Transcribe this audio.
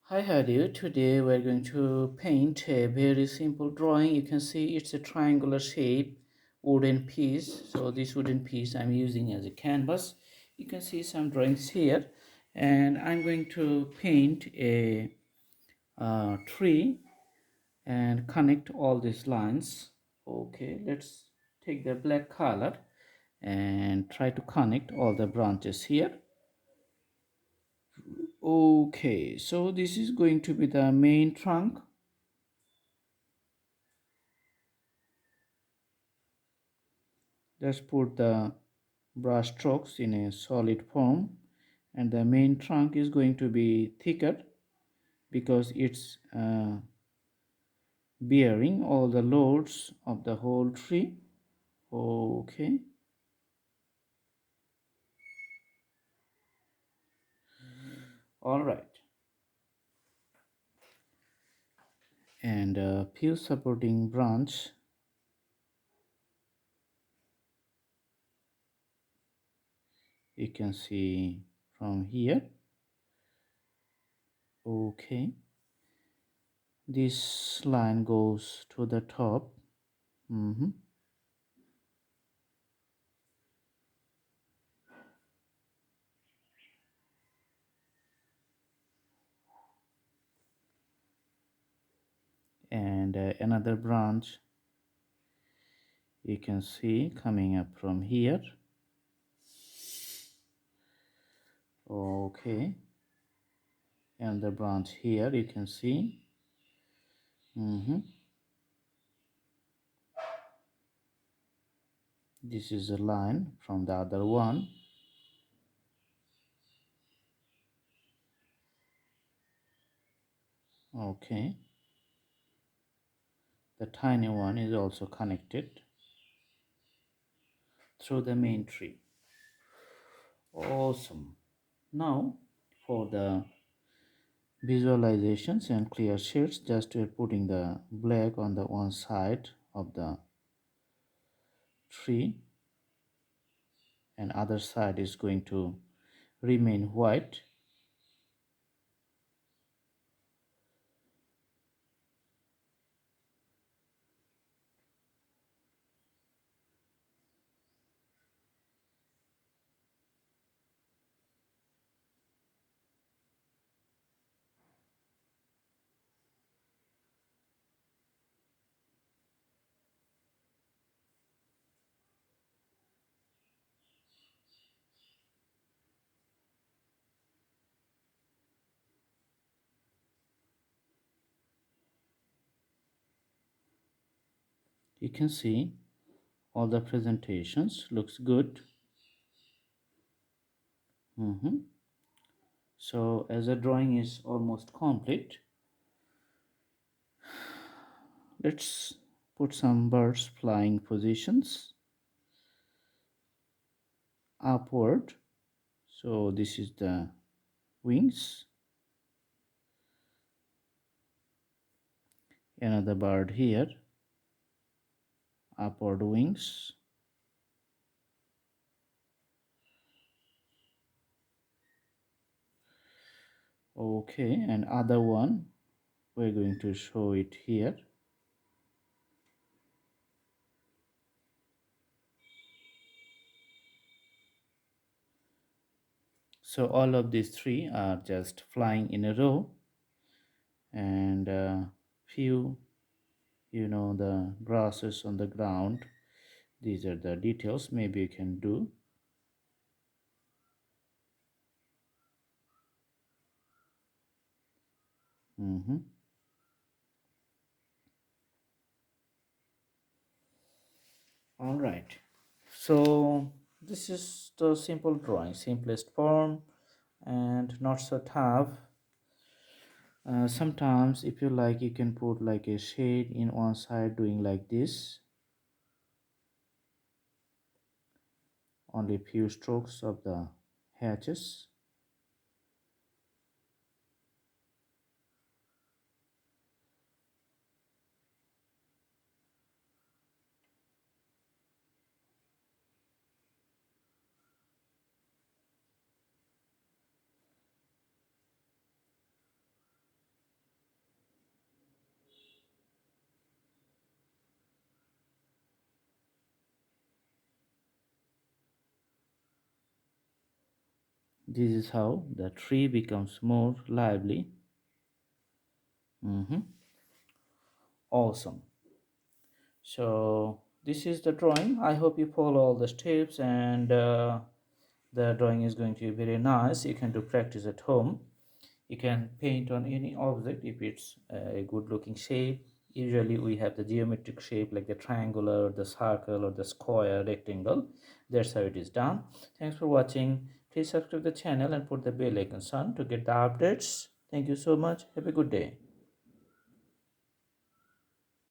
Hi Hadi, today we're going to paint a very simple drawing. You can see it's a triangular shape wooden piece. So this wooden piece I'm using as a canvas. You can see some drawings here, and I'm going to paint a tree and connect all these lines. Okay, let's take the black color and try to connect all the branches here. Okay, so this is going to be the main trunk. Let's put the brush strokes in a solid form, and the main trunk is going to be thicker because it's bearing all the loads of the whole tree. Okay, all right, and a few supporting branch you can see from here. Okay, this line goes to the top. And another branch you can see coming up from here. Okay, and the branch here you can see. This is a line from the other one. Okay, the tiny one is also connected through the main tree. Awesome. Now for the visualizations and clear shades, just we're putting the black on the one side of the tree, and other side is going to remain white. You can see all the presentations looks good. So as the drawing is almost complete, let's put some birds flying positions upward. So this is the wings, another bird here, upward wings. Okay, and other one we're going to show it here. So all of these three are just flying in a row, and few, the grasses on the ground. These are the details maybe you can do. All right, so this is the simple drawing, simplest form and not so tough. Sometimes if you like, you can put like a shade in one side doing like this, only few strokes of the hatches. This is how the tree becomes more lively. Awesome. So this is the drawing. I hope you follow all the steps, and the drawing is going to be very nice. You can do practice at home. You can paint on any object if it's a good looking shape. Usually we have the geometric shape like the triangular, the circle, or the square, rectangle. That's how it is done. Thanks for watching. Please subscribe the channel and put the bell icon on to get the updates. Thank you so much. Have a good day.